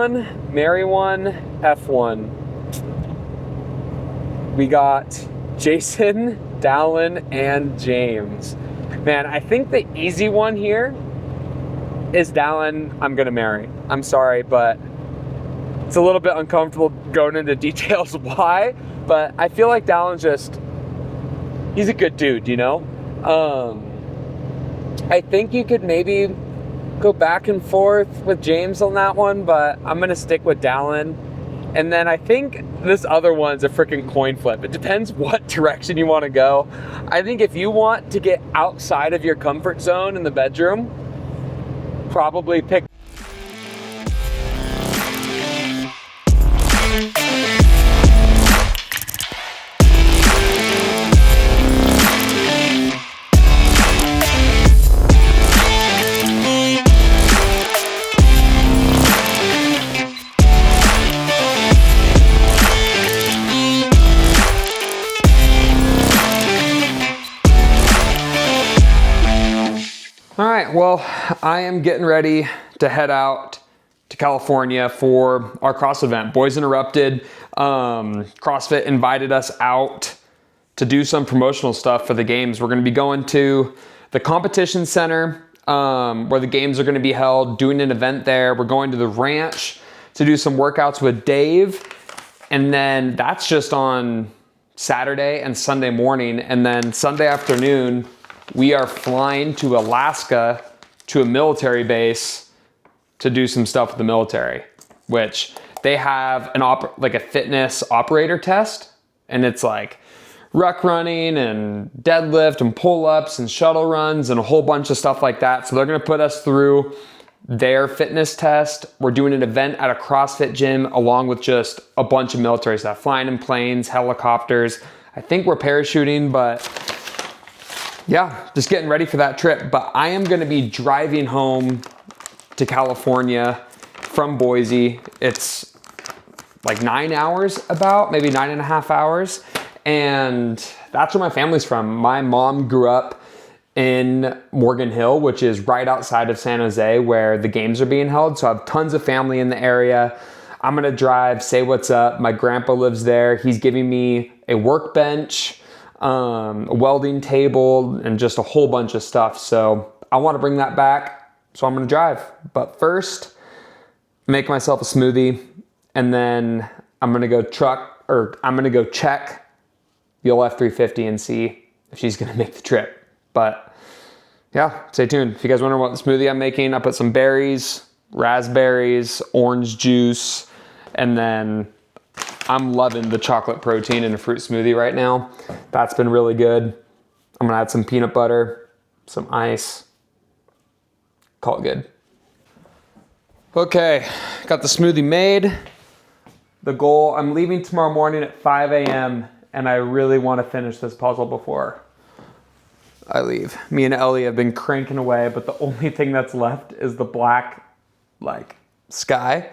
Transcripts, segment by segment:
Marry one, F1. We got Jason, Dallin, and James. Man, I think the easy one here is Dallin. I'm gonna marry. I'm sorry, but it's a little bit uncomfortable going into details why, but I feel like Dallin's he's a good dude, you know? I think you could maybe go back and forth with James on that one, but I'm gonna stick with Dallin. And then I think this other one's a freaking coin flip. It depends what direction you want to go. I think if you want to get outside of your comfort zone in the bedroom, probably pick. All right, well, I am getting ready to head out to California for our CrossFit event. Boys Interrupted, CrossFit invited us out to do some promotional stuff for the games. We're gonna be going to the competition center where the games are gonna be held, doing an event there. We're going to the ranch to do some workouts with Dave. And then that's just on Saturday and Sunday morning. And then Sunday afternoon, we are flying to Alaska to a military base to do some stuff with the military, which they have like a fitness operator test, and it's like ruck running and deadlift and pull-ups and shuttle runs and a whole bunch of stuff like that. So they're gonna put us through their fitness test. We're doing an event at a CrossFit gym along with just a bunch of military stuff, flying in planes, helicopters. I think we're parachuting, but yeah, just getting ready for that trip. But I am gonna be driving home to California from Boise. It's like 9 hours maybe 9.5 hours. And that's where my family's from. My mom grew up in Morgan Hill, which is right outside of San Jose where the games are being held. So I have tons of family in the area. I'm gonna drive, say what's up. My grandpa lives there. He's giving me a workbench, a welding table, and just a whole bunch of stuff. So I want to bring that back, so I'm going to drive. But first, make myself a smoothie, and then I'm going to go check the old F350 and see if she's going to make the trip. But yeah, stay tuned. If you guys wonder what the smoothie I'm making, I put some berries, raspberries, orange juice, and then I'm loving the chocolate protein in a fruit smoothie right now. That's been really good. I'm gonna add some peanut butter, some ice, call it good. Okay, got the smoothie made. The goal, I'm leaving tomorrow morning at 5 a.m. and I really wanna finish this puzzle before I leave. Me and Ellie have been cranking away, but the only thing that's left is the black, sky.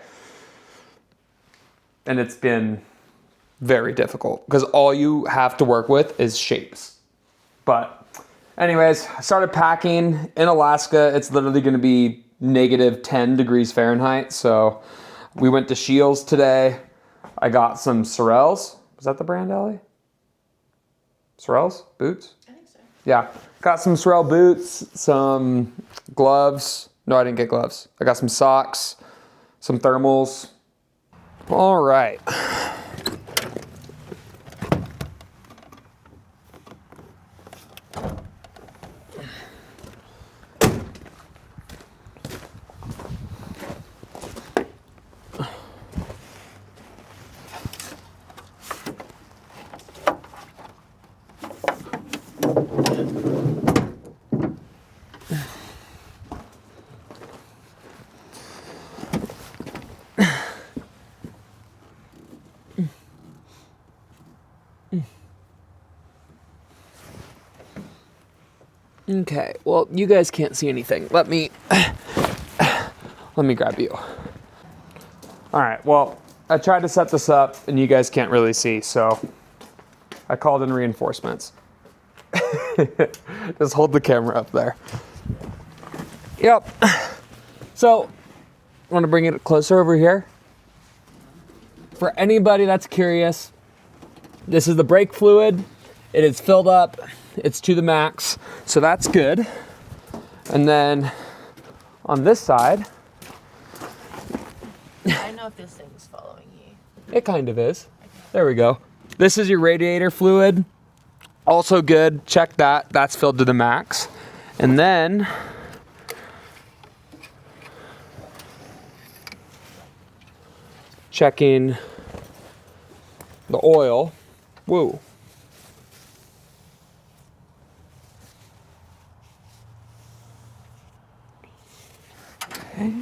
And it's been very difficult because all you have to work with is shapes. But anyways, I started packing in Alaska. It's literally gonna be -10 degrees Fahrenheit. So we went to Shields today. I got some Sorels. Was that the brand, Ellie? Sorels boots? I think so. Yeah, got some Sorel boots, some gloves. No, I didn't get gloves. I got some socks, some thermals. All right. Okay, well, you guys can't see anything. Let me grab you. All right, well, I tried to set this up and you guys can't really see, so I called in reinforcements. Just hold the camera up there. Yep. So, I want to bring it closer over here. for anybody that's curious, this is the brake fluid. It is filled up. It's to the max, so that's good. And then on this side, I know if this thing's following you. it kind of is. There we go. This is your radiator fluid. Also good. Check that. That's filled to the max. And then checking the oil. Whoa. Okay.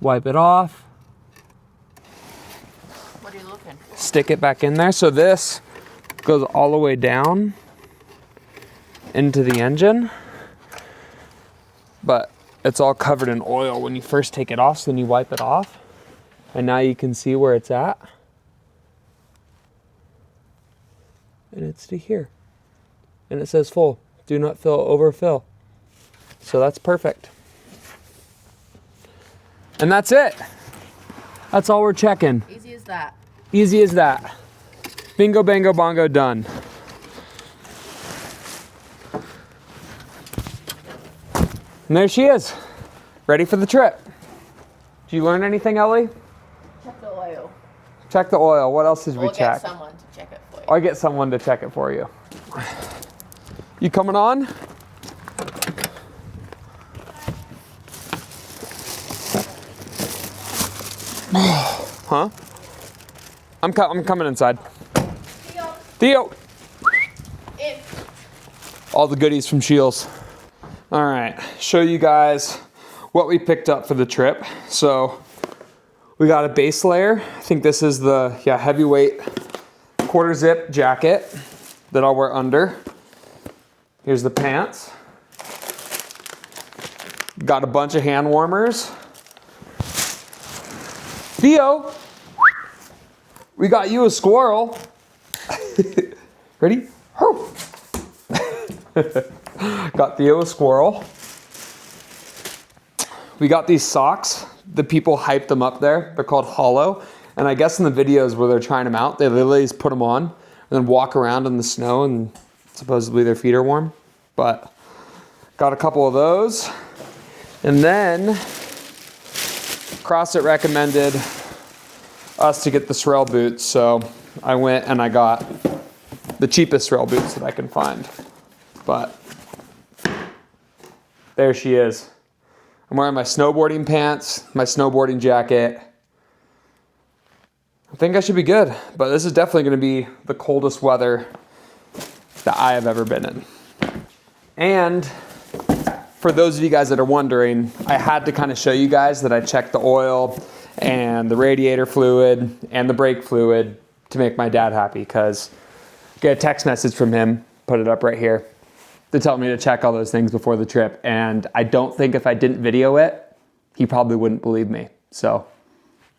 Wipe it off. What are you looking for? Stick it back in there. So this goes all the way down into the engine, but it's all covered in oil when you first take it off, so then you wipe it off, and now you can see where it's at, and it's to here, and it says full. Do not fill, overfill. So that's perfect. And that's it. That's all we're checking. Easy as that. Easy as that. Bingo, bango, bongo, done. And there she is, ready for the trip. Did you learn anything, Ellie? Check the oil. Check the oil. What else did we check? Get someone to check it for you. I'll get someone to check it for you. You coming on? Huh? I'm coming inside. Theo! In. All the goodies from Shields. All right, show you guys what we picked up for the trip. So we got a base layer. I think this is the heavyweight quarter zip jacket that I'll wear under. Here's the pants. Got a bunch of hand warmers. Theo, we got you a squirrel. Ready? Got Theo a squirrel. We got these socks. The people hyped them up there. They're called Hollow. And I guess in the videos where they're trying them out, they literally just put them on and then walk around in the snow and supposedly their feet are warm. But got a couple of those. And then CrossFit recommended us to get the Sorel boots. So I went and I got the cheapest Sorel boots that I can find. But there she is. I'm wearing my snowboarding pants, my snowboarding jacket. I think I should be good, but this is definitely going to be the coldest weather that I have ever been in. And for those of you guys that are wondering, I had to kind of show you guys that I checked the oil and the radiator fluid and the brake fluid to make my dad happy, because I get a text message from him, put it up right here, to tell me to check all those things before the trip. And I don't think if I didn't video it, he probably wouldn't believe me. So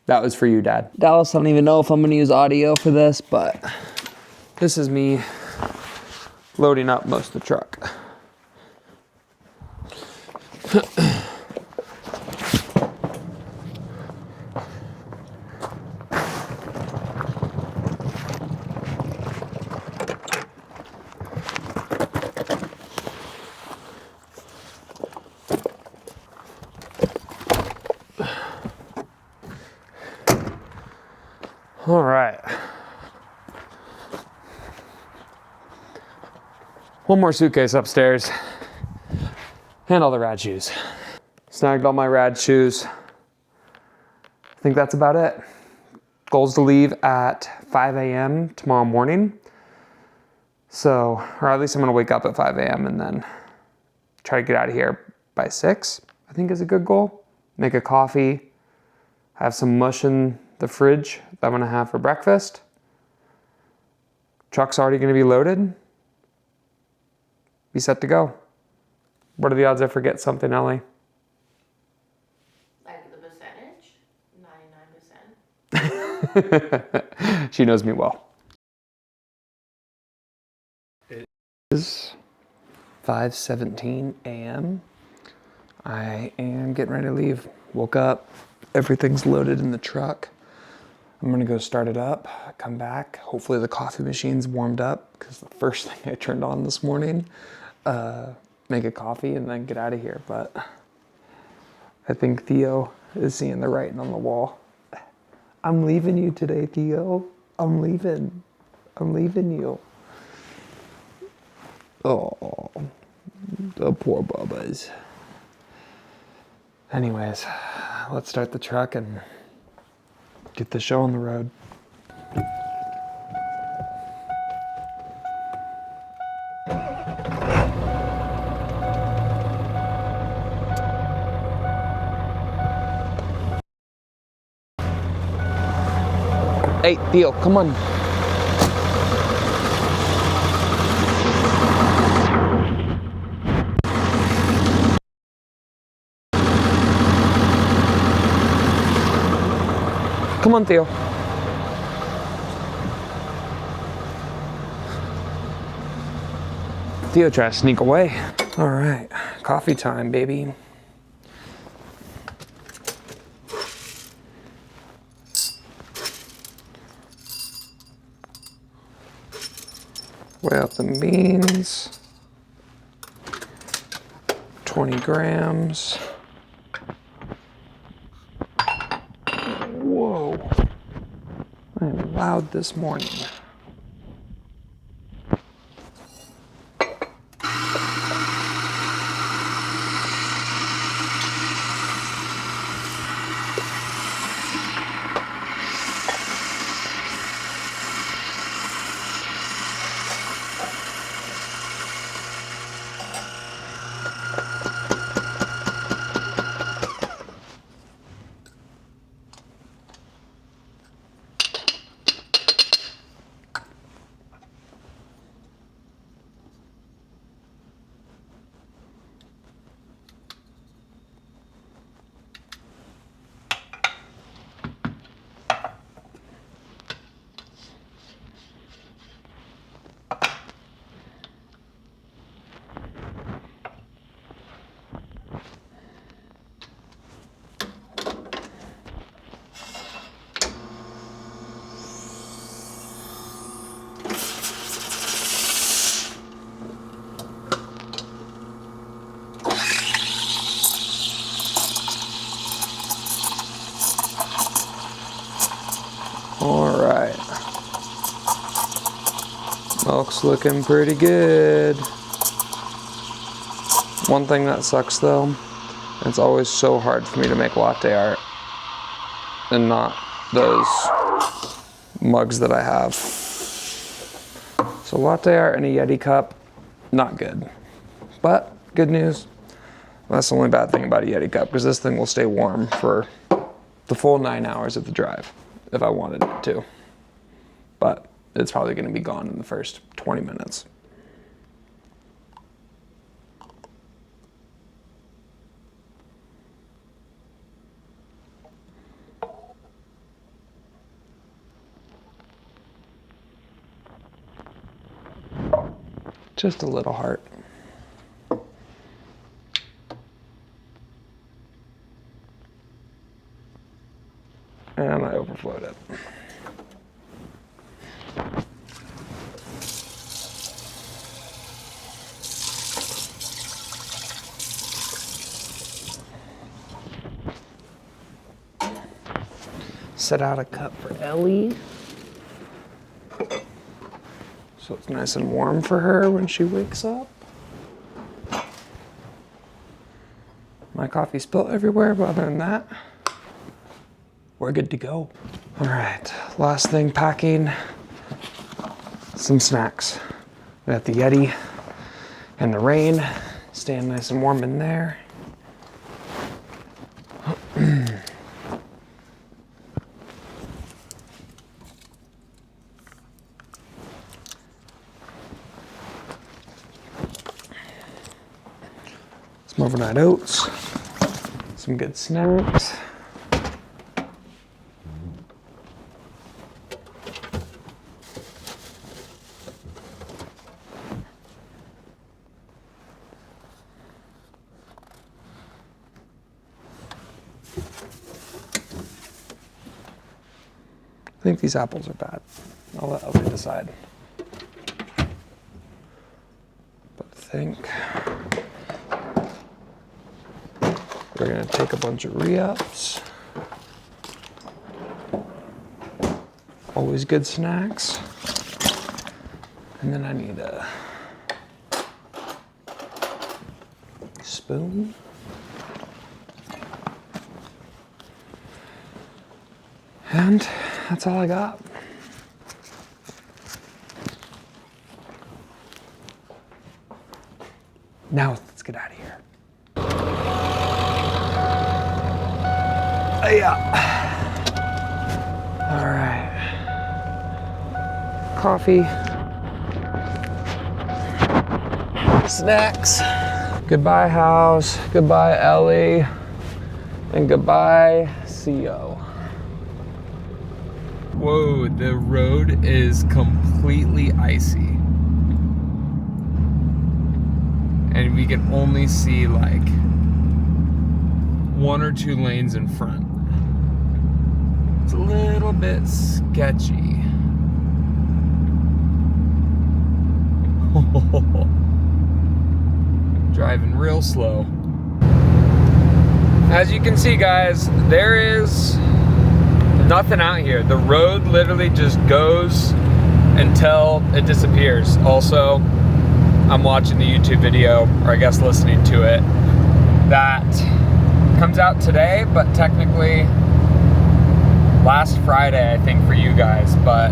that was for you, Dad. Dallas, I don't even know if I'm gonna use audio for this, but this is me loading up most of the truck. All right. One more suitcase upstairs and all the Rad shoes. Snagged all my Rad shoes. I think that's about it. Goal's to leave at 5 a.m. tomorrow morning. So, or at least I'm gonna wake up at 5 a.m. and then try to get out of here by 6, I think is a good goal. Make a coffee, have some mush in the fridge that I'm gonna have for breakfast. Truck's already gonna be loaded. Be set to go. What are the odds I forget something, Ellie? Like the percentage? 99%. She knows me well. It is 5:17 a.m. I am getting ready to leave. Woke up, everything's loaded in the truck. I'm gonna go start it up, come back. Hopefully the coffee machine's warmed up because the first thing I turned on this morning, make a coffee and then get out of here. But I think Theo is seeing the writing on the wall. I'm leaving you today, Theo. I'm leaving you. Oh, the poor bubbas. Anyways, let's start the truck and get the show on the road. Hey, Theo, come on. Come on, Theo. Theo tries to sneak away. All right, coffee time, baby. Weigh out the beans. 20 grams. Whoa. I am loud this morning. All right. Milk's looking pretty good. One thing that sucks though, it's always so hard for me to make latte art and not those mugs that I have. So latte art in a Yeti cup, not good. But good news, that's the only bad thing about a Yeti cup because this thing will stay warm for the full 9 hours of the drive if I wanted it to. But it's probably gonna be gone in the first 20 minutes. Just a little heart. And I overflowed it. Set out a cup for Ellie. So it's nice and warm for her when she wakes up. My coffee spilled everywhere, but other than that, we're good to go. All right, last thing packing, some snacks. We got the Yeti and the rain, staying nice and warm in there. Some overnight oats, some good snacks. I think these apples are bad. I'll let Ellie decide. But I think we're gonna take a bunch of re-ups. Always good snacks. And then I need a spoon. And that's all I got. Now let's get out of here. Yeah. All right. Coffee. Snacks. Goodbye, house. Goodbye, Ellie. And goodbye, CO. Whoa, the road is completely icy. And we can only see like 1 or 2 lanes in front. It's a little bit sketchy. Driving real slow. As you can see, guys, there is nothing out here. The road literally just goes until it disappears. Also, I'm watching the YouTube video, or I guess listening to it, that comes out today, but technically last Friday, I think, for you guys. But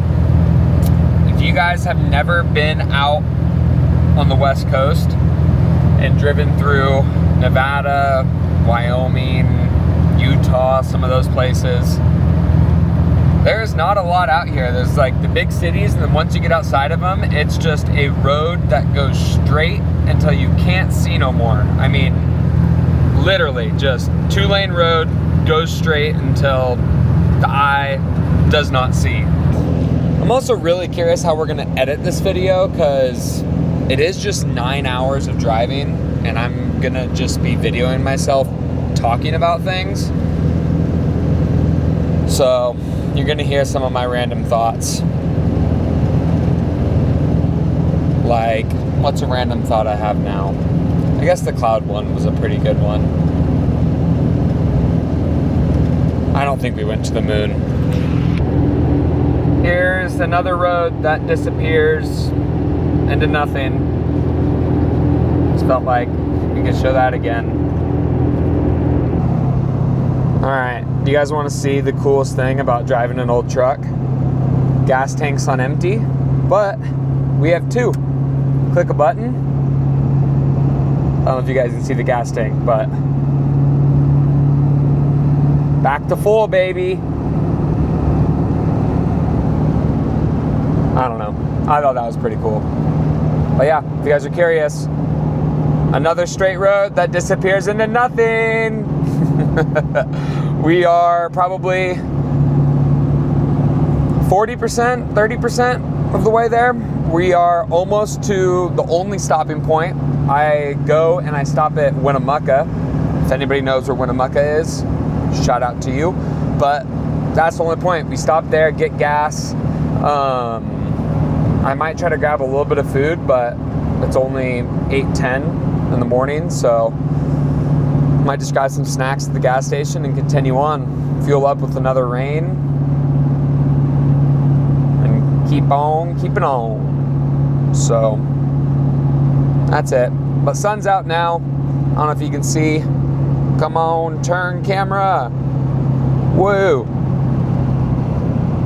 if you guys have never been out on the West Coast and driven through Nevada, Wyoming, Utah, some of those places, there's not a lot out here. There's like the big cities, and then once you get outside of them, it's just a road that goes straight until you can't see no more. I mean, literally just 2-lane road, goes straight until the eye does not see. I'm also really curious how we're gonna edit this video, because it is just 9 hours of driving, and I'm gonna just be videoing myself talking about things. So you're gonna hear some of my random thoughts. Like, what's a random thought I have now? I guess the cloud one was a pretty good one. I don't think we went to the moon. Here's another road that disappears into nothing. Just felt like we could show that again. All right, do you guys want to see the coolest thing about driving an old truck? Gas tank's on empty, but we have 2. Click a button. I don't know if you guys can see the gas tank, but back to full, baby. I don't know. I thought that was pretty cool. But yeah, if you guys are curious, another straight road that disappears into nothing. We are probably 40%, 30% of the way there. We are almost to the only stopping point. I go and I stop at Winnemucca. If anybody knows where Winnemucca is, shout out to you. But that's the only point. We stop there, get gas. I might try to grab a little bit of food, but it's only 8:10 in the morning, so might just grab some snacks at the gas station and continue on. Fuel up with another rain and keep on keeping on. So that's it. But sun's out now. I don't know if you can see. Come on, turn camera. Whoa.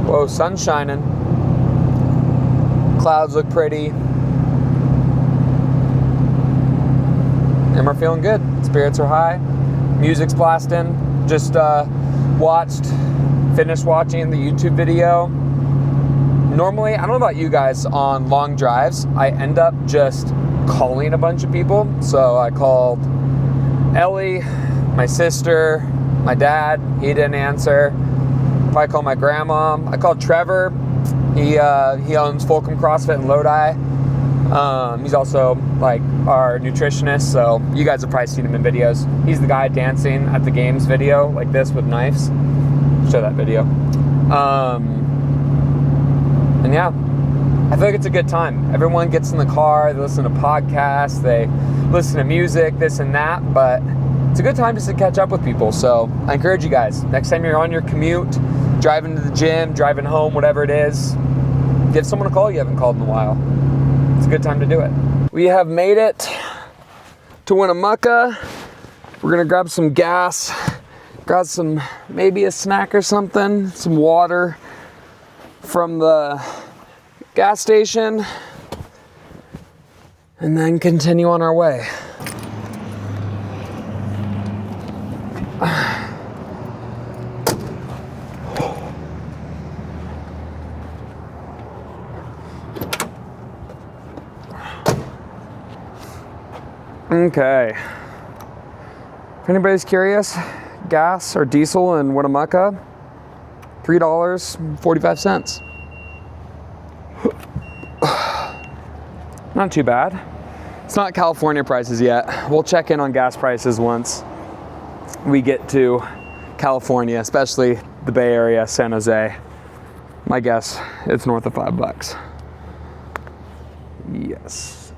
Whoa, sun's shining. Clouds look pretty. And we're feeling good. Spirits are high. Music's blasting. Just finished watching the YouTube video. Normally, I don't know about you guys, on long drives, I end up just calling a bunch of people. So I called Ellie, my sister, my dad. He didn't answer. Probably called my grandma. I called Trevor. He owns Fulcrum CrossFit in Lodi. He's also like our nutritionist, so you guys have probably seen him in videos. He's the guy dancing at the games video like this with knives. Show that video. And yeah, I feel like it's a good time. Everyone gets in the car, they listen to podcasts, they listen to music, this and that, but it's a good time just to catch up with people. So I encourage you guys, next time you're on your commute, driving to the gym, driving home, whatever it is, give someone a call you haven't called in a while. It's a good time to do it. We have made it to Winnemucca. We're gonna grab some gas, grab some, maybe a snack or something, some water from the gas station, and then continue on our way. Okay. If anybody's curious, gas or diesel in Winnemucca, $3.45. Not too bad. It's not California prices yet. We'll check in on gas prices once we get to California, especially the Bay Area, San Jose. My guess, it's north of $5. Yes.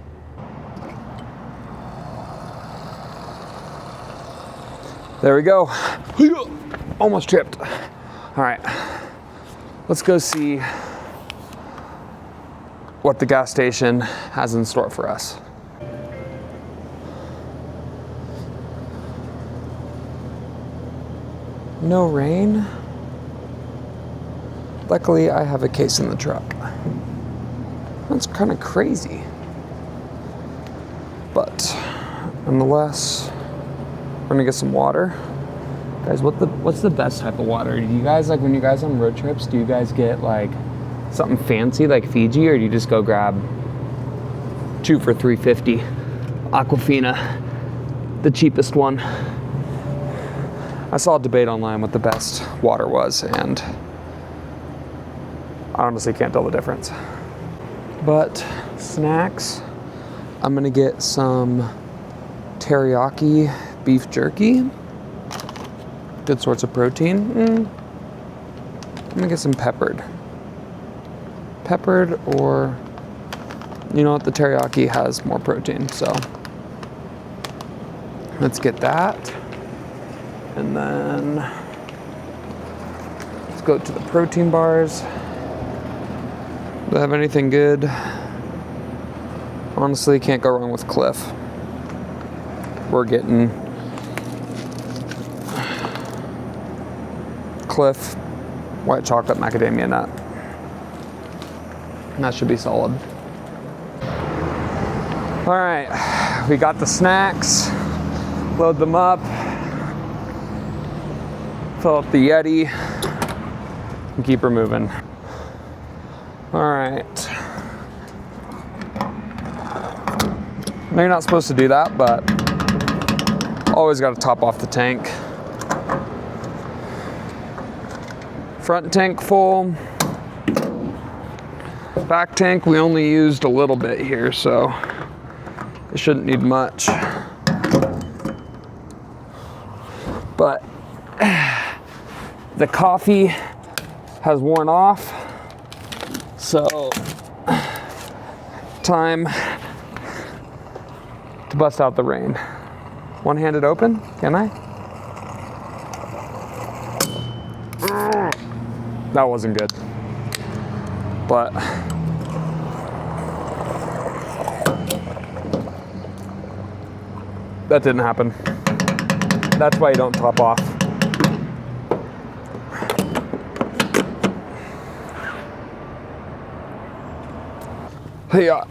There we go. Almost tripped. All right, let's go see what the gas station has in store for us. No rain. Luckily, I have a case in the truck. That's kind of crazy. But nonetheless, we're gonna get some water. Guys, what's the best type of water? Do you guys, like when you guys on road trips, do you guys get like something fancy like Fiji, or do you just go grab 2 for $3.50 Aquafina, the cheapest one? I saw a debate online what the best water was, and I honestly can't tell the difference. But snacks, I'm gonna get some teriyaki beef jerky. Good sorts of protein. I'm gonna get some peppered, or you know what, the teriyaki has more protein, so let's get that. And then let's go to the protein bars. Do they have anything good? Honestly, can't go wrong with Cliff. We're getting Cliff white chocolate macadamia nut. And that should be solid. All right, we got the snacks. Load them up. Fill up the Yeti and keep her moving. All right. I know you're not supposed to do that, but always got to top off the tank. Front tank full. Back tank, we only used a little bit here, so it shouldn't need much. But the coffee has worn off, so time to bust out the rain. One-handed open, can I? That wasn't good, but that didn't happen. That's why you don't top off. Yeah.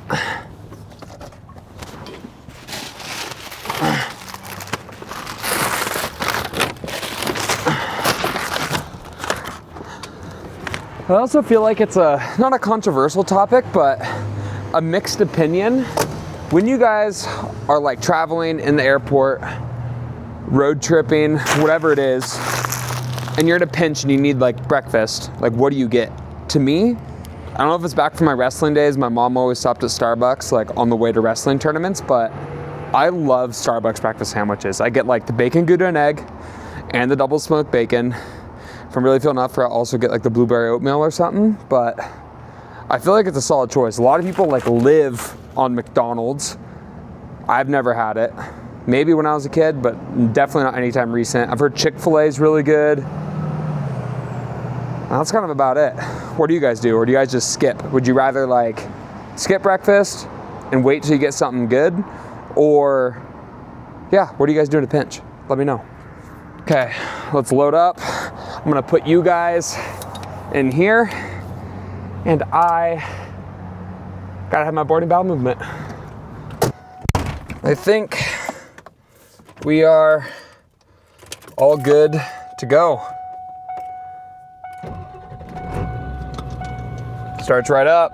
I also feel like it's not a controversial topic, but a mixed opinion. When you guys are like traveling in the airport, road tripping, whatever it is, and you're in a pinch and you need like breakfast, like what do you get? To me, I don't know if it's back from my wrestling days. My mom always stopped at Starbucks like on the way to wrestling tournaments, but I love Starbucks breakfast sandwiches. I get like the bacon gouda and egg and the double smoked bacon. If I'm really feeling up for it, I'll also get like the blueberry oatmeal or something, but I feel like it's a solid choice. A lot of people like live on McDonald's. I've never had it. Maybe when I was a kid, but definitely not anytime recent. I've heard Chick-fil-A is really good. That's kind of about it. What do you guys do? Or do you guys just skip? Would you rather like skip breakfast and wait till you get something good? Or yeah, what do you guys do in a pinch? Let me know. Okay, let's load up. I'm gonna put you guys in here, and I gotta have my boarding bowel movement. I think we are all good to go. Starts right up.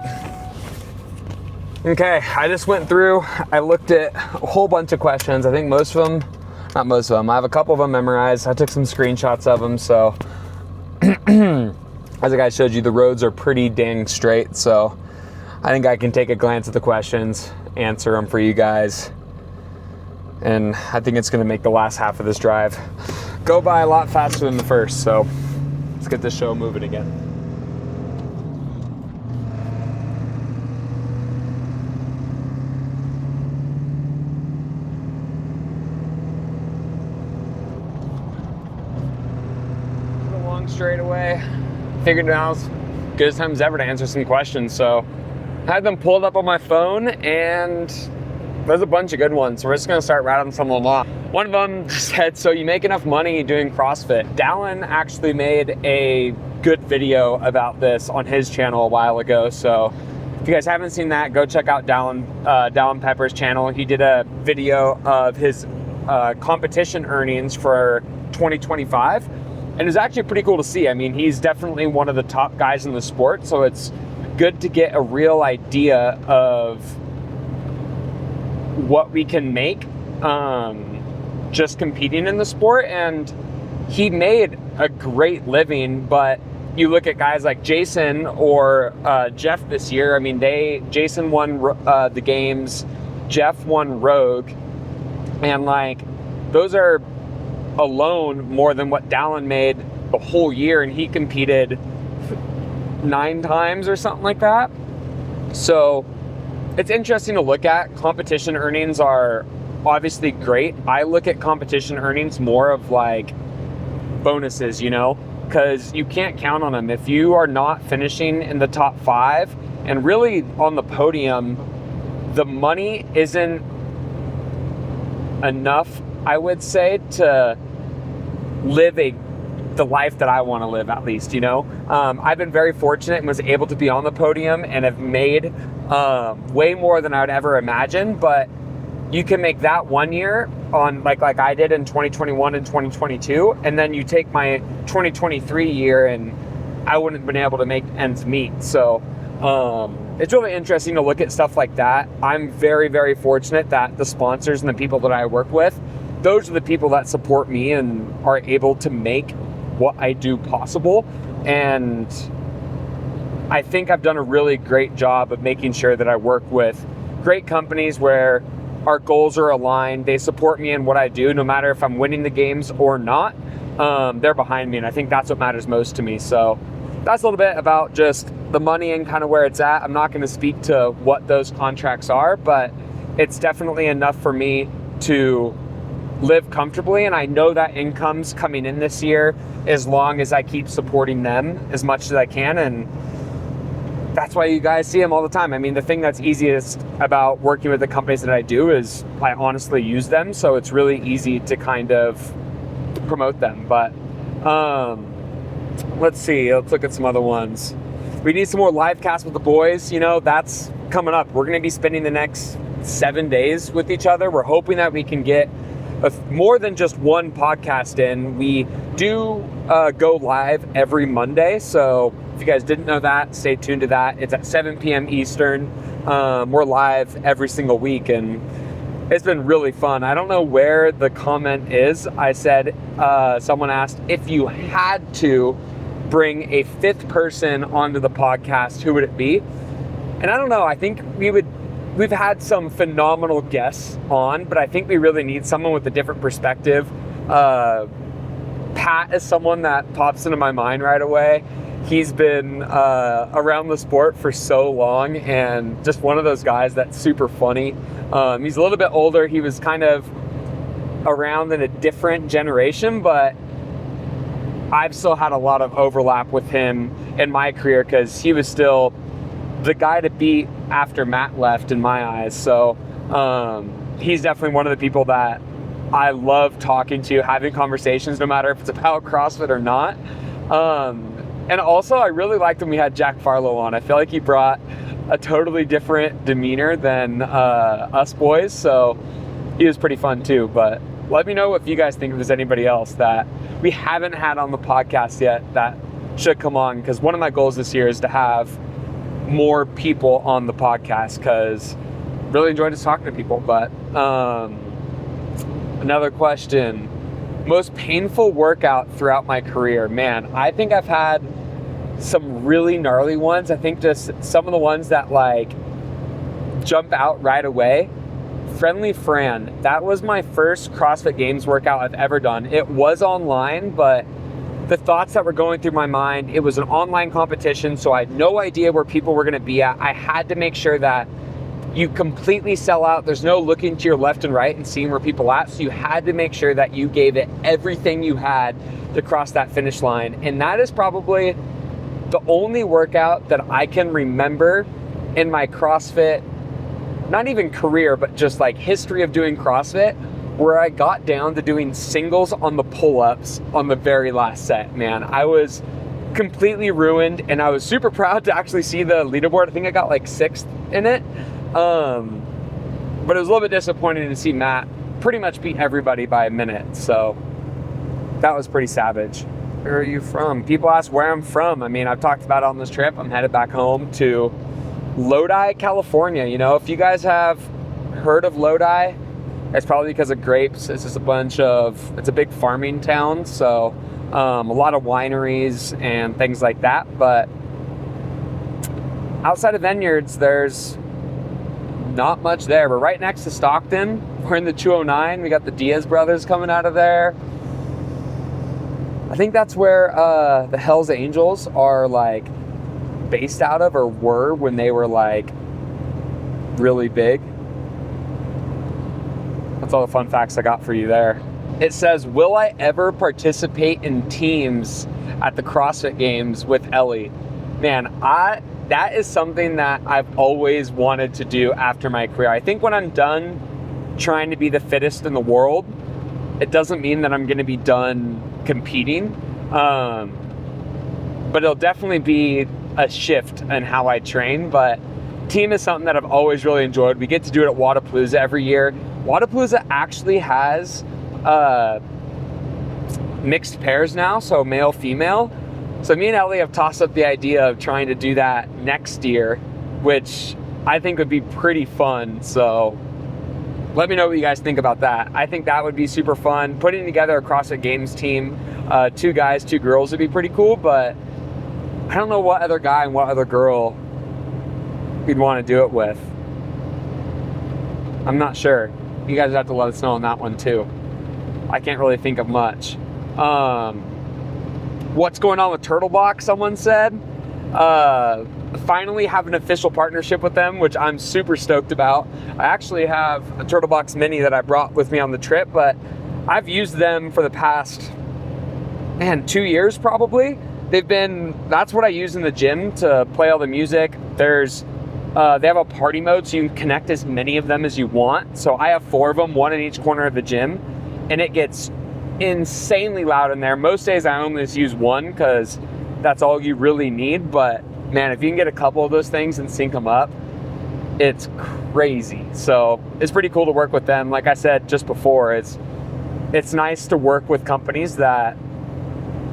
Okay, I just went through, I looked at a whole bunch of questions. I think most of them, not most of them, I have a couple of them memorized. I took some screenshots of them, so as the guy showed you, the roads are pretty dang straight, so I think I can take a glance at the questions, answer them for you guys, and I think it's gonna make the last half of this drive go by a lot faster than the first, so let's get this show moving again. A long straightaway. Figured now's good as time as ever to answer some questions, so I had them pulled up on my phone, and there's a bunch of good ones, so we're just gonna start rattling some of them off. One of them said, so you make enough money doing CrossFit? Dallin actually made a good video about this on his channel a while ago, so if you guys haven't seen that, go check out Dallin Pepper's channel. He did a video of his competition earnings for 2025, and it was actually pretty cool to see. I mean, he's definitely one of the top guys in the sport, so it's good to get a real idea of what we can make just competing in the sport. And he made a great living, but you look at guys like Jason or Jeff this year. I mean, Jason won the games, Jeff won Rogue, and like those are alone more than what Dallin made the whole year, and he competed 9 times or something like that. So it's interesting to look at. Competition earnings are obviously great. I look at competition earnings more of like bonuses, you know, because you can't count on them. If you are not finishing in the top 5 and really on the podium, the money isn't enough, I would say, to live the life that I want to live, at least, you know. I've been very fortunate and was able to be on the podium and have made way more than I would ever imagine, but you can make that one year on like I did in 2021 and 2022, and then you take my 2023 year and I wouldn't have been able to make ends meet. So it's really interesting to look at stuff like that. I'm very, very fortunate that the sponsors and the people that I work with, those are the people that support me and are able to make what I do possible. And I think I've done a really great job of making sure that I work with great companies where our goals are aligned. They support me in what I do, no matter if I'm winning the games or not. They're behind me, and I think that's what matters most to me. So that's a little bit about just the money and kind of where it's at. I'm not going to speak to what those contracts are, but it's definitely enough for me to live comfortably, and I know that income's coming in this year as long as I keep supporting them as much as I can, and that's why you guys see them all the time. I mean, the thing that's easiest about working with the companies that I do is I honestly use them, so it's really easy to kind of promote them. But let's see, let's look at some other ones. We need some more live casts with the boys, you know, that's coming up. We're gonna be spending the next 7 days with each other. We're hoping that we can get more than just one podcast in. We do go live every Monday, so if you guys didn't know that, stay tuned to that. It's at 7 p.m. Eastern. We're live every single week, and it's been really fun. I don't know where the comment is. I said, someone asked if you had to bring a 5th person onto the podcast, who would it be? And I don't know, I think we've had some phenomenal guests on, but I think we really need someone with a different perspective. Pat is someone that pops into my mind right away. he's been around the sport for so long, and just one of those guys that's super funny. He's a little bit older. He was kind of around in a different generation, but I've still had a lot of overlap with him in my career because he was still the guy to beat after Matt left in my eyes. So he's definitely one of the people that I love talking to, having conversations, no matter if it's about CrossFit or not. And also, I really liked when we had Jack Farlow on. I feel like he brought a totally different demeanor than us boys, so he was pretty fun too. But let me know if you guys think there's anybody else that we haven't had on the podcast yet that should come on, because one of my goals this year is to have more people on the podcast, because really enjoyed just talking to people. But another question, most painful workout throughout my career. Man, I think I've had some really gnarly ones. I think just some of the ones that like jump out right away. Friendly Fran, that was my first CrossFit Games workout I've ever done. It was online, but the thoughts that were going through my mind, it was an online competition, so I had no idea where people were gonna be at. I had to make sure that you completely sell out. There's no looking to your left and right and seeing where people are at, so you had to make sure that you gave it everything you had to cross that finish line. And that is probably the only workout that I can remember in my CrossFit, not even career, but just like history of doing CrossFit, where I got down to doing singles on the pull-ups on the very last set. Man, I was completely ruined, and I was super proud to actually see the leaderboard. I think I got like 6th in it. But it was a little bit disappointing to see Matt pretty much beat everybody by a minute. So that was pretty savage. Where are you from? People ask where I'm from. I mean, I've talked about it on this trip. I'm headed back home to Lodi, California. You know, if you guys have heard of Lodi, it's probably because of grapes. It's just it's a big farming town. So a lot of wineries and things like that. But outside of vineyards, there's not much there. We're right next to Stockton. We're in the 209. We got the Diaz brothers coming out of there. I think that's where the Hells Angels are like based out of, or were when they were like really big. That's all the fun facts I got for you there. It says, will I ever participate in teams at the CrossFit Games with Ellie? Man, that is something that I've always wanted to do after my career. I think when I'm done trying to be the fittest in the world, it doesn't mean that I'm going to be done competing, but it'll definitely be a shift in how I train. But team is something that I've always really enjoyed. We get to do it at Wadapalooza every year. Wadapalooza actually has mixed pairs now, so male, female. So me and Ellie have tossed up the idea of trying to do that next year, which I think would be pretty fun. So let me know what you guys think about that. I think that would be super fun. Putting together a CrossFit Games team, 2 guys, 2 girls would be pretty cool, but I don't know what other guy and what other girl we'd want to do it with. I'm not sure. You guys have to let us know on that one too. I can't really think of much. What's going on with Turtlebox, someone said. Finally have an official partnership with them, which I'm super stoked about. I actually have a Turtlebox Mini that I brought with me on the trip, but I've used them for the past, 2 years probably. That's what I use in the gym to play all the music. They have a party mode, so you can connect as many of them as you want. So I have 4 of them, 1 in each corner of the gym, and it gets insanely loud in there. Most days I only just use 1 because that's all you really need. But man, if you can get a couple of those things and sync them up, it's crazy. So it's pretty cool to work with them. Like I said just before, it's nice to work with companies that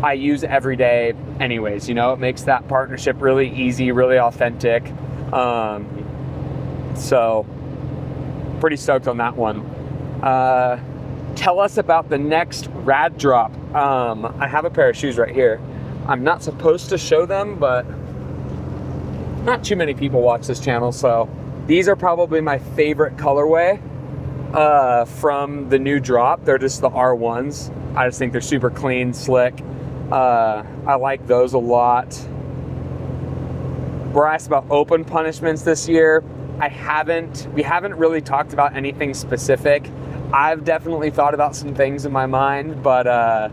I use every day anyways. You know, it makes that partnership really easy, really authentic. So pretty stoked on that one. Tell us about the next Rad drop. I have a pair of shoes right here. I'm not supposed to show them, but not too many people watch this channel, so these are probably my favorite colorway from the new drop. They're just the R1s. I just think they're super clean, slick. I like those a lot. We're asked about open punishments this year. We haven't really talked about anything specific. I've definitely thought about some things in my mind, but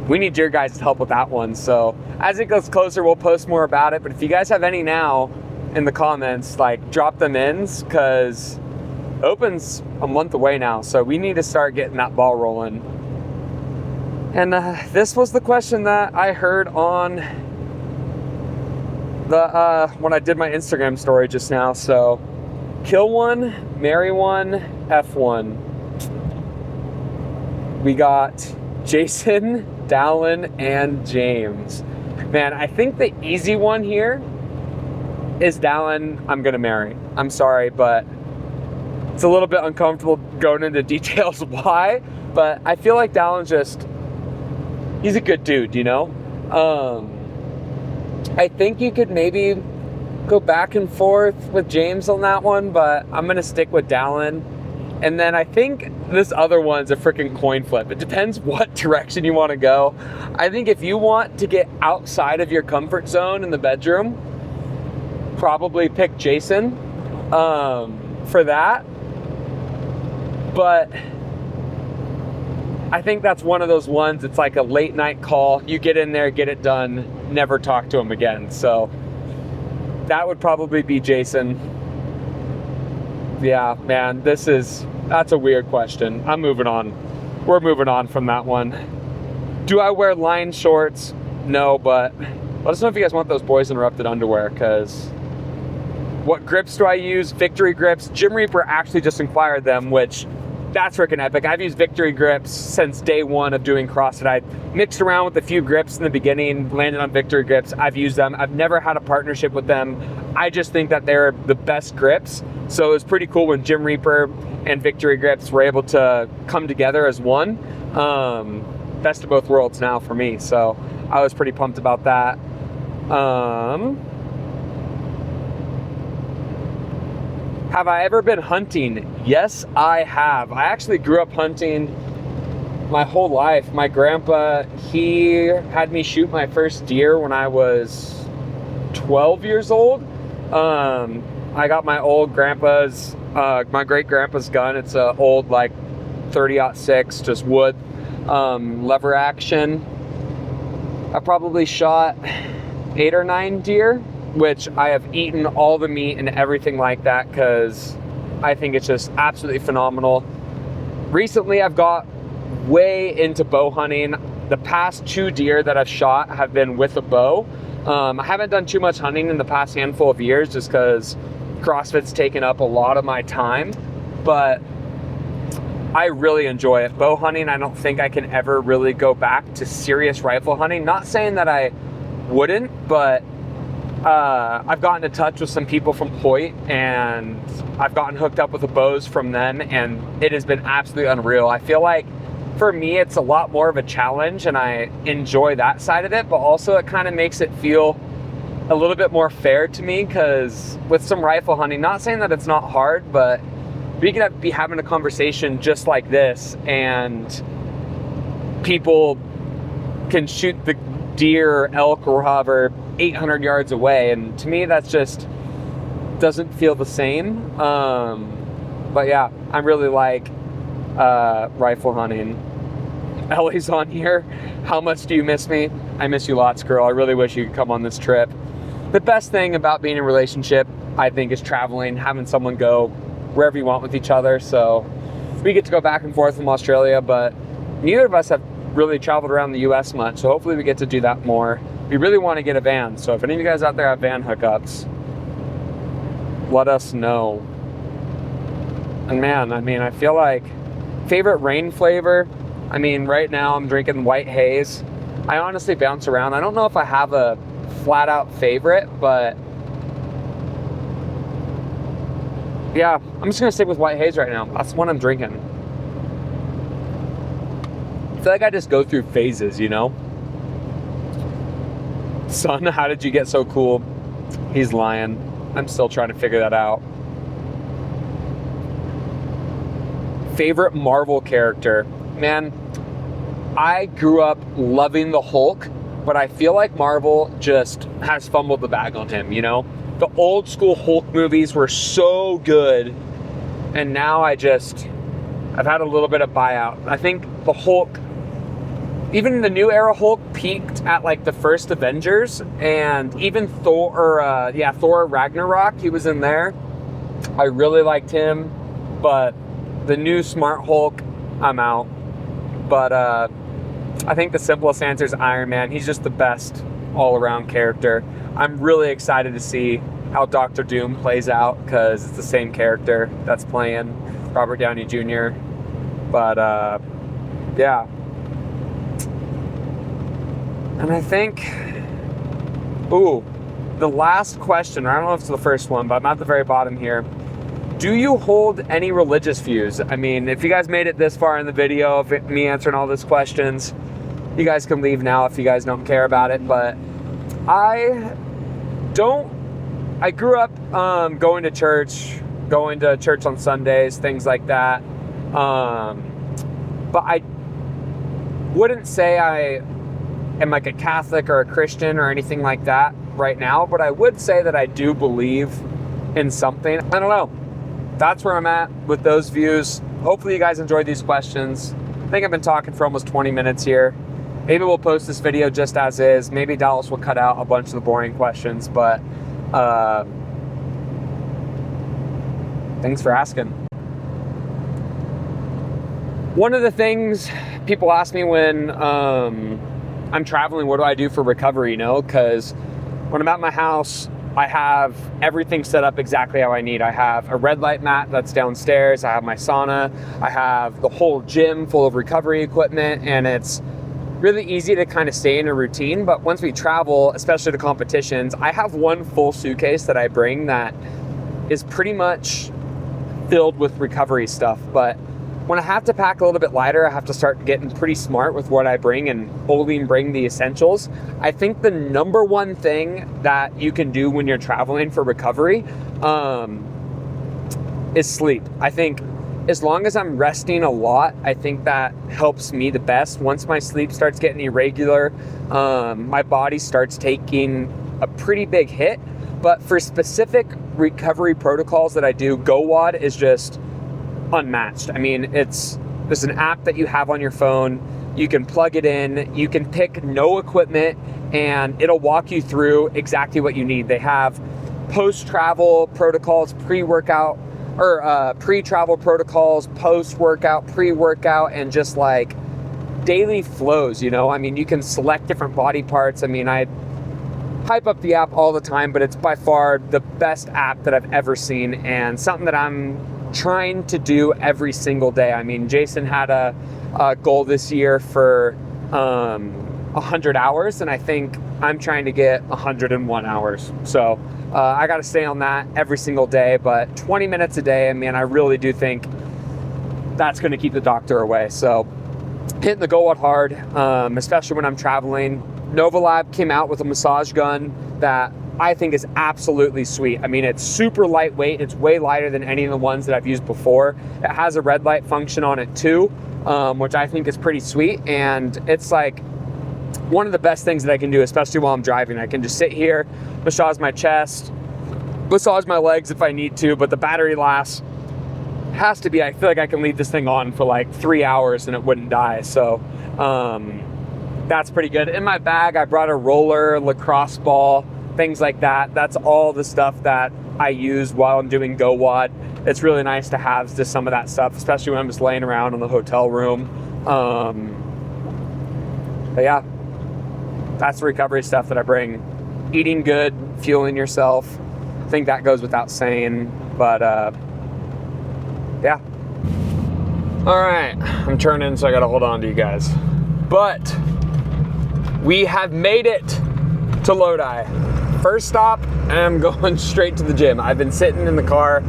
we need your guys' help with that one. So as it gets closer, we'll post more about it. But if you guys have any now in the comments, like drop them in, because Open's a month away now. So we need to start getting that ball rolling. And this was the question that I heard on the when I did my Instagram story just now. So kill one, marry one, F one. We got Jason, Dallin, and James. Man, I think the easy one here is Dallin. I'm gonna marry. I'm sorry, but it's a little bit uncomfortable going into details why, but I feel like Dallin's he's a good dude, you know? I think you could maybe go back and forth with James on that one, but I'm gonna stick with Dallin. And then I think this other one's a freaking coin flip. It depends what direction you want to go. I think if you want to get outside of your comfort zone in the bedroom, probably pick Jason for that. But I think that's one of those ones, it's like a late night call. You get in there, get it done, never talk to him again. So that would probably be Jason. Yeah, man, that's a weird question. I'm moving on. We're moving on from that one. Do I wear line shorts? No, but let us know if you guys want those Boys Interrupted underwear, because what grips do I use? Victory grips. Jim Reaper actually just inquired them, which that's freaking epic. I've used Victory grips since day one of doing CrossFit. I mixed around with a few grips in the beginning, landed on Victory grips. I've used them. I've never had a partnership with them. I just think that they're the best grips. So it was pretty cool when Jim Reaper and Victory grips were able to come together as one. Best of both worlds now for me. So I was pretty pumped about that. Have I ever been hunting? Yes, I have. I actually grew up hunting my whole life. My grandpa, he had me shoot my first deer when I was 12 years old. I got my old grandpa's, my great grandpa's gun. It's a old like 30-06, just wood, lever action. I probably shot 8 or 9 deer, which I have eaten all the meat and everything like that, because I think it's just absolutely phenomenal. Recently, I've got way into bow hunting. The past 2 deer that I've shot have been with a bow. I haven't done too much hunting in the past handful of years just because CrossFit's taken up a lot of my time, but I really enjoy it. Bow hunting, I don't think I can ever really go back to serious rifle hunting. Not saying that I wouldn't, but I've gotten in touch with some people from Hoyt, and I've gotten hooked up with the bows from them, and it has been absolutely unreal. I feel like for me, it's a lot more of a challenge, and I enjoy that side of it, but also it kind of makes it feel a little bit more fair to me, because with some rifle hunting, not saying that it's not hard, but we can be having a conversation just like this, and people can shoot the deer, elk, or however 800 yards away, and to me that's just doesn't feel the same. But yeah, I really like rifle hunting. Ellie's on here. How much do you miss me? I miss you lots, girl. I really wish you could come on this trip. The best thing about being in a relationship, I think, is traveling, having someone go wherever you want with each other. So we get to go back and forth from Australia, but neither of us have really traveled around the US much, so hopefully we get to do that more. We really want to get a van, so if any of you guys out there have van hookups, let us know. And man, I mean, I feel like favorite rain flavor, I mean, right now I'm drinking white haze. I honestly bounce around. I don't know if I have a flat out favorite, but yeah, I'm just gonna stick with white haze right now. That's what I'm drinking. I feel like I just go through phases, you know? Son, how did you get so cool? He's lying. I'm still trying to figure that out. Favorite Marvel character? Man, I grew up loving the Hulk, but I feel like Marvel just has fumbled the bag on him, you know? The old school Hulk movies were so good, and now I've had a little bit of buyout. I think the Hulk, even the new era Hulk, peaked at like the first Avengers, and even Thor Ragnarok, he was in there. I really liked him, but the new Smart Hulk, I'm out. But I think the simplest answer is Iron Man. He's just the best all-around character. I'm really excited to see how Doctor Doom plays out, because it's the same character that's playing Robert Downey Jr. But yeah. And I think, the last question, I don't know if it's the first one, but I'm at the very bottom here. Do you hold any religious views? I mean, if you guys made it this far in the video, of me answering all these questions, you guys can leave now if you guys don't care about it. But I grew up going to church on Sundays, things like that. But I wouldn't say I am like a Catholic or a Christian or anything like that right now, but I would say that I do believe in something. I don't know. That's where I'm at with those views. Hopefully you guys enjoyed these questions. I think I've been talking for almost 20 minutes here. Maybe we'll post this video just as is. Maybe Dallas will cut out a bunch of the boring questions, but thanks for asking. One of the things people ask me when I'm traveling, what do I do for recovery, you know? Because when I'm at my house, I have everything set up exactly how I need. I have a red light mat that's downstairs. I have my sauna. I have the whole gym full of recovery equipment, and it's really easy to kind of stay in a routine. But once we travel, especially to competitions, I have one full suitcase that I bring that is pretty much filled with recovery stuff. But when I have to pack a little bit lighter, I have to start getting pretty smart with what I bring and only bring the essentials. I think the number one thing that you can do when you're traveling for recovery is sleep. I think as long as I'm resting a lot, I think that helps me the best. Once my sleep starts getting irregular, my body starts taking a pretty big hit. But for specific recovery protocols that I do, GOWOD is just unmatched. I mean, there's an app that you have on your phone. You can plug it in, you can pick no equipment, and it'll walk you through exactly what you need. They have post-travel protocols, pre-workout, or pre-travel protocols, post-workout, pre-workout, and just like daily flows, you know? I mean, you can select different body parts. I mean, I hype up the app all the time, but it's by far the best app that I've ever seen, and something that I'm trying to do every single day. I mean, Jason had a goal this year for 100 hours, and I think I'm trying to get 101 hours. So I got to stay on that every single day, but 20 minutes a day, I mean, I really do think that's going to keep the doctor away. So hitting the GOWOD hard, especially when I'm traveling. Novolab came out with a massage gun that I think is absolutely sweet. I mean, it's super lightweight. It's way lighter than any of the ones that I've used before. It has a red light function on it too, which I think is pretty sweet. And it's like one of the best things that I can do, especially while I'm driving. I can just sit here, massage my chest, massage my legs if I need to, but the battery lasts, has to be, I feel like I can leave this thing on for like 3 hours and it wouldn't die. So that's pretty good. In my bag, I brought a roller, lacrosse ball, things like that. That's all the stuff that I use while I'm doing GOWOD. It's really nice to have just some of that stuff, especially when I'm just laying around in the hotel room. But yeah, that's the recovery stuff that I bring. Eating good, fueling yourself. I think that goes without saying, but yeah. All right, I'm turning, so I gotta hold on to you guys. But we have made it to Lodi. First stop, and I'm going straight to the gym. I've been sitting in the car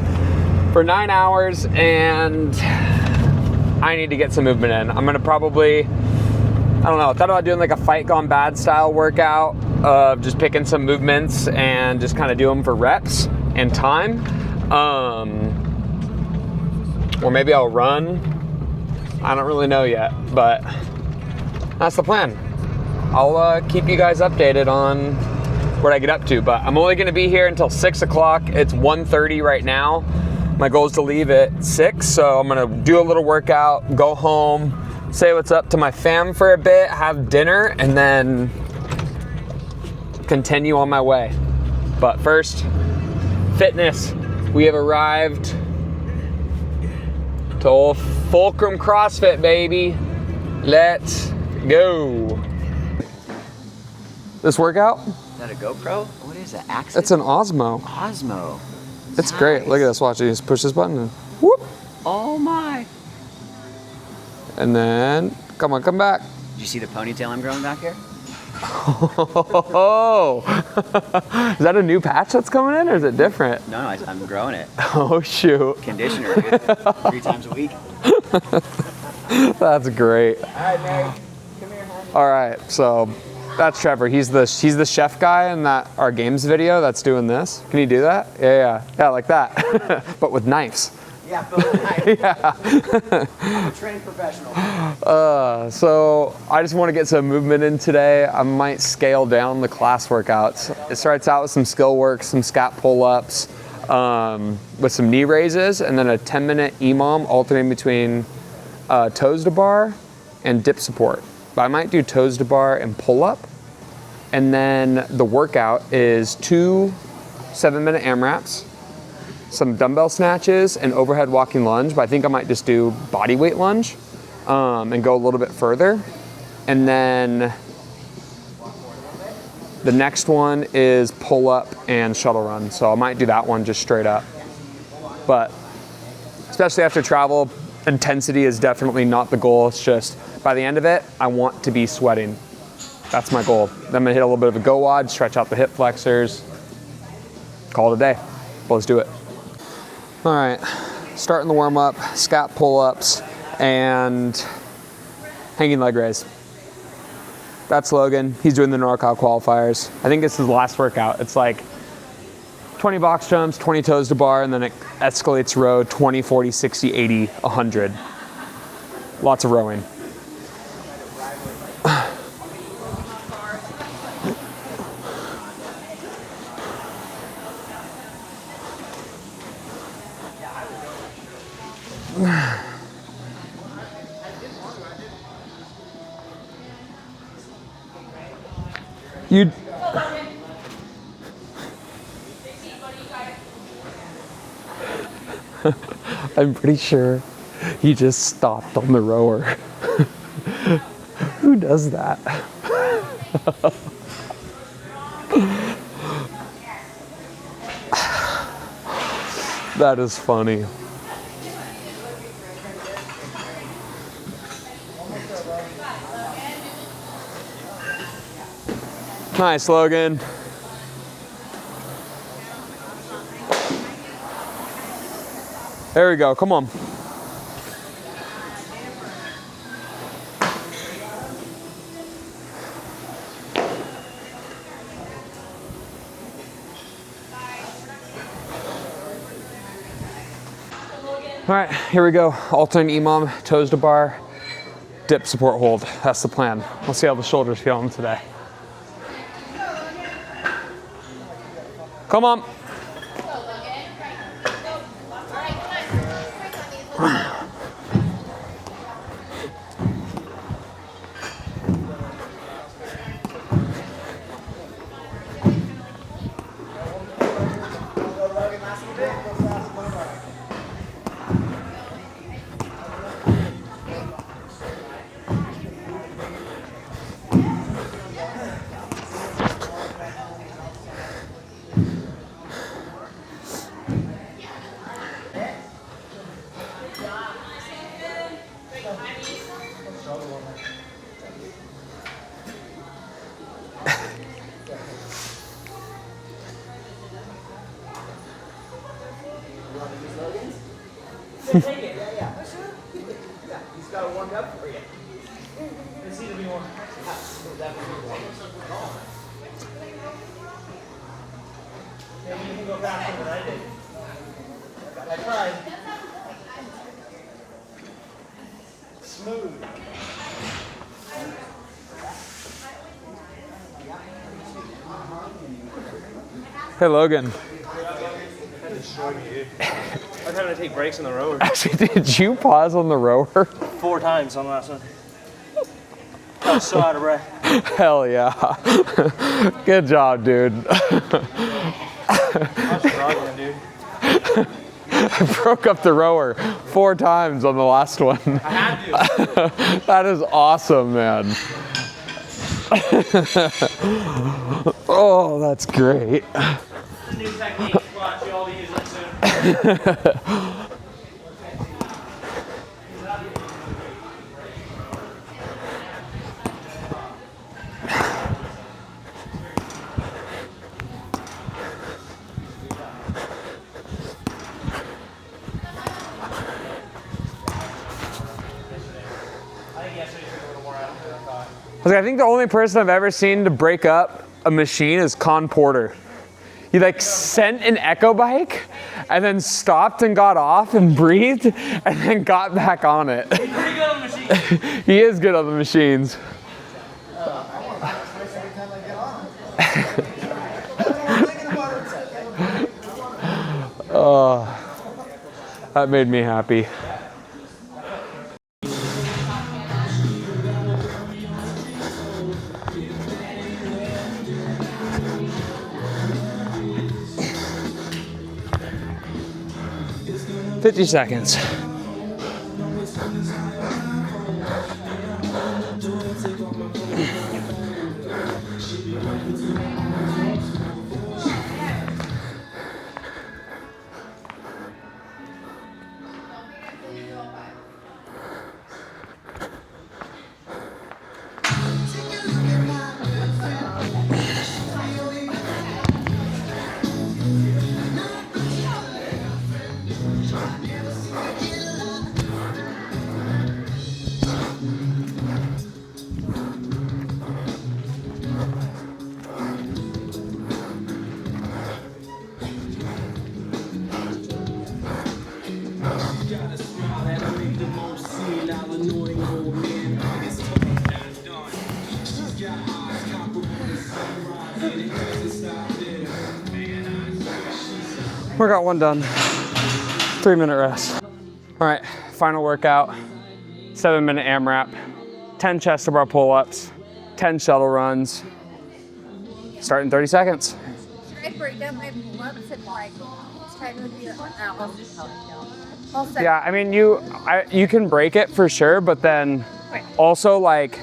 for 9 hours, and I need to get some movement in. I'm gonna probably, I don't know, I thought about doing like a Fight Gone Bad style workout of just picking some movements and just kind of do them for reps and time. Or maybe I'll run. I don't really know yet, but that's the plan. I'll keep you guys updated on what I get up to. But I'm only gonna be here until 6 o'clock. It's 1:30 right now. My goal is to leave at 6, so I'm gonna do a little workout, go home, say what's up to my fam for a bit, have dinner, and then continue on my way. But first, fitness. We have arrived to old Fulcrum CrossFit, baby. Let's go. This workout? Is that a GoPro? What is that? Axis? It's an Osmo. Osmo. It's great. Look at this. Watch. You just push this button and whoop. Oh my. And then, come on, come back. Did you see the ponytail I'm growing back here? Oh, is that a new patch that's coming in, or is it different? No, I'm growing it. Oh shoot. Conditioner, dude. 3 times a week. That's great. All right, Mary. Come here, honey. All right, so that's Trevor. He's the chef guy in our games video that's doing this. Can you do that? Yeah, like that, but with knives. Yeah, but Yeah. I'm a trained professional. So I just want to get some movement in today. I might scale down the class workouts. It starts out with some skill work, some scat pull-ups, with some knee raises, and then a 10-minute EMOM alternating between toes to bar and dip support. But I might do toes to bar and pull-up. And then the workout is 2 7-minute AMRAPs, some dumbbell snatches, and overhead walking lunge. But I think I might just do body weight lunge and go a little bit further. And then the next one is pull-up and shuttle run. So I might do that one just straight up. But especially after travel, intensity is definitely not the goal. It's just by the end of it, I want to be sweating. That's my goal. Then I'm gonna hit a little bit of a GOWOD, stretch out the hip flexors, call it a day. But let's do it. All right, starting the warm up, scat pull-ups, and hanging leg raise. That's Logan. He's doing the NorCal qualifiers. I think this is his last workout. It's like 20 box jumps, 20 toes to bar, and then it escalates row 20, 40, 60, 80, 100. Lots of rowing. You. I'm pretty sure he just stopped on the rower. Who does that? That is funny. Nice, Logan. There we go, come on. All right, here we go. Alternate EMOM, toes to bar, dip support hold. That's the plan. Let's see how the shoulders feeling today. Come on. Take it, yeah. Yeah, he's got it warmed up for you. It's need to be warm. Maybe you can go faster than I did. I tried. Smooth. Hey, Logan. That destroyed me, dude. I was having to take breaks on the rower. Actually, did you pause on the rower? 4 times on the last one. I was so out of breath. Hell yeah. Good job, dude. I was struggling, dude. I broke up the rower 4 times on the last one. I had to. That is awesome, man. Oh, that's great. It's a new technique. Watch, you'll all be using it soon. 'Cause I think the only person I've ever seen to break up a machine is Con Porter. He like sent an echo bike and then stopped and got off and breathed and then got back on it. He's pretty good on the machine. He is good on the machines. Oh, that made me happy. "50 seconds. Workout 1 done. 3-minute rest. All right, final workout. 7-minute AMRAP, 10 chest to bar pull-ups, 10 shuttle runs. Start in 30 seconds. Should I break down my pull-ups and like try to do it on that? Yeah, I mean, you can break it for sure, but then also like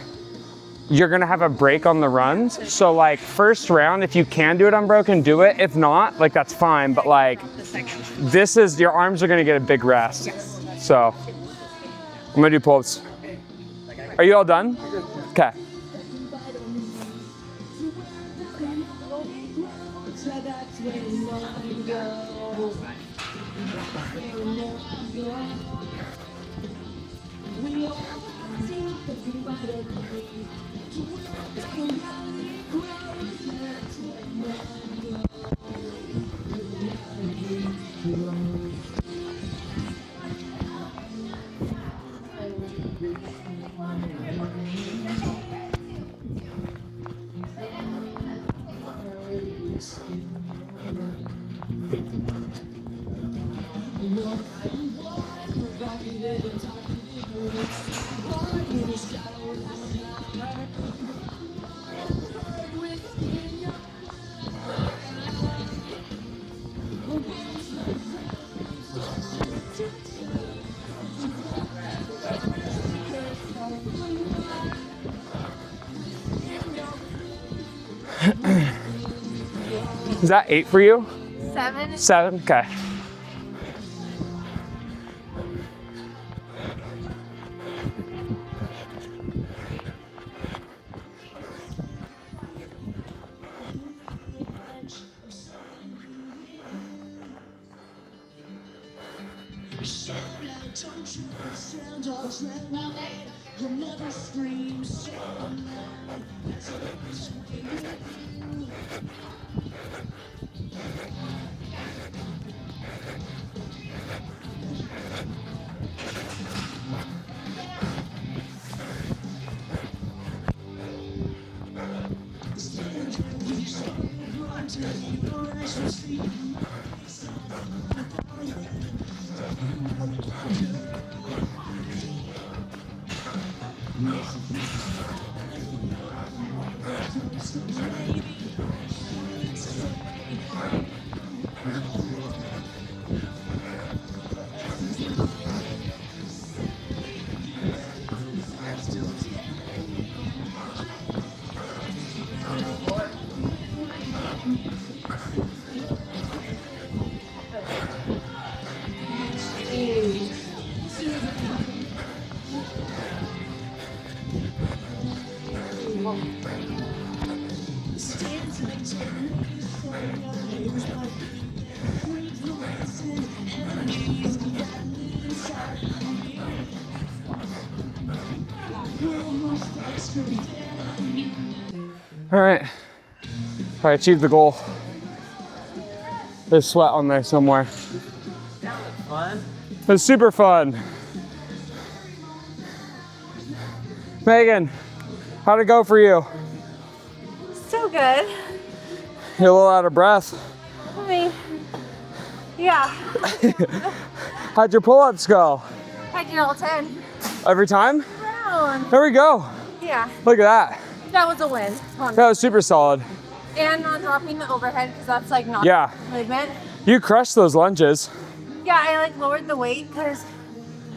you're gonna have a break on the runs. So like first round, if you can do it unbroken, do it. If not, like that's fine. But like this is, your arms are gonna get a big rest. So I'm gonna do pull-ups. Are you all done? Okay. Is that 8 for you? 7. 7? Okay. All right, I achieved the goal. There's sweat on there somewhere. That was fun. It was super fun. Megan, how'd it go for you? So good. You're a little out of breath. I mean, yeah. How'd your pull-ups go? I did all 10. Every time? Round. There we go. Yeah, Look at that. that was a win. That was super solid. And not dropping the overhead because that's like not Yeah. movement. You crushed those lunges. Yeah, I like lowered the weight because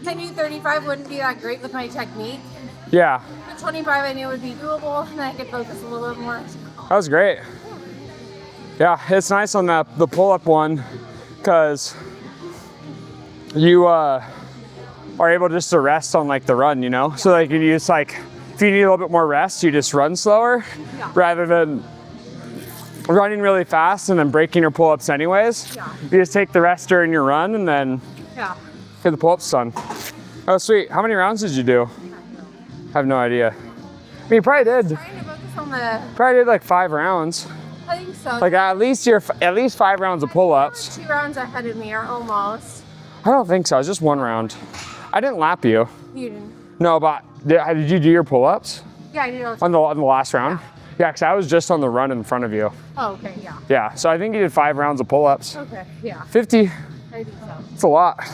I knew 35 wouldn't be that great with my technique. Yeah, But 25 I knew would be doable and I could focus a little bit more. that was great. Yeah, it's nice on the pull-up one because you are able just to rest on like the run, you know? So like you use like, if you need a little bit more rest, you just run slower Yeah. rather than running really fast and then breaking your pull-ups anyways. Yeah. You just take the rest during your run and then Yeah. get the pull-ups done. Oh, sweet. How many rounds did you do? I have no idea. I mean, you probably did. Trying to focus on the, Probably did like 5 rounds. I think so. Like at least 5 rounds of pull-ups. 2 rounds ahead of me or almost. I don't think so. It was just 1 round. I didn't lap you. You didn't. No, but did you do your pull-ups Yeah, I did all 10. on the last round? Yeah, because I was just on the run in front of you. Oh, okay, yeah. Yeah, so I think you did 5 rounds of pull-ups. Okay, yeah. 50, I think so. it's a lot.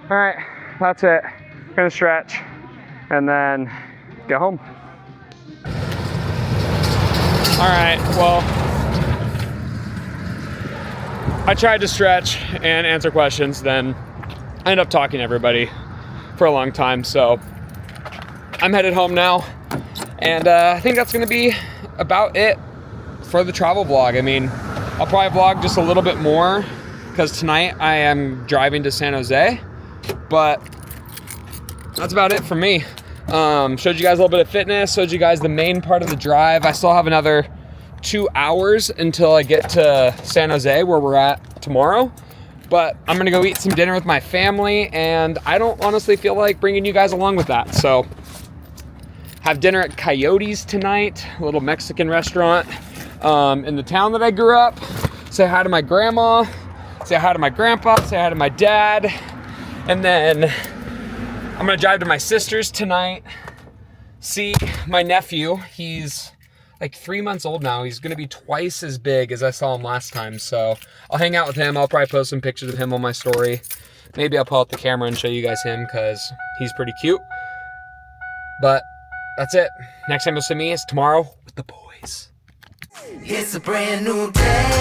All right, that's it. Gonna stretch and then get home. All right, well, I tried to stretch and answer questions, then I ended up talking to everybody for a long time, so I'm headed home now, and I think that's gonna be about it for the travel vlog. I mean, I'll probably vlog just a little bit more because tonight I am driving to San Jose, but that's about it for me. Showed you guys a little bit of fitness, showed you guys the main part of the drive. I still have another 2 hours until I get to San Jose where we're at tomorrow, but I'm gonna go eat some dinner with my family, and I don't honestly feel like bringing you guys along with that. So have dinner at Coyote's tonight, a little Mexican restaurant in the town that I grew up. Say hi to my grandma, say hi to my grandpa, say hi to my dad, and then I'm gonna drive to my sister's tonight, see my nephew. He's like 3 months old now. He's gonna be twice as big as I saw him last time, so I'll hang out with him. I'll probably post some pictures of him on my story. Maybe I'll pull out the camera and show you guys him because he's pretty cute. But that's it. Next time you'll see me is tomorrow with the boys. It's a brand new day.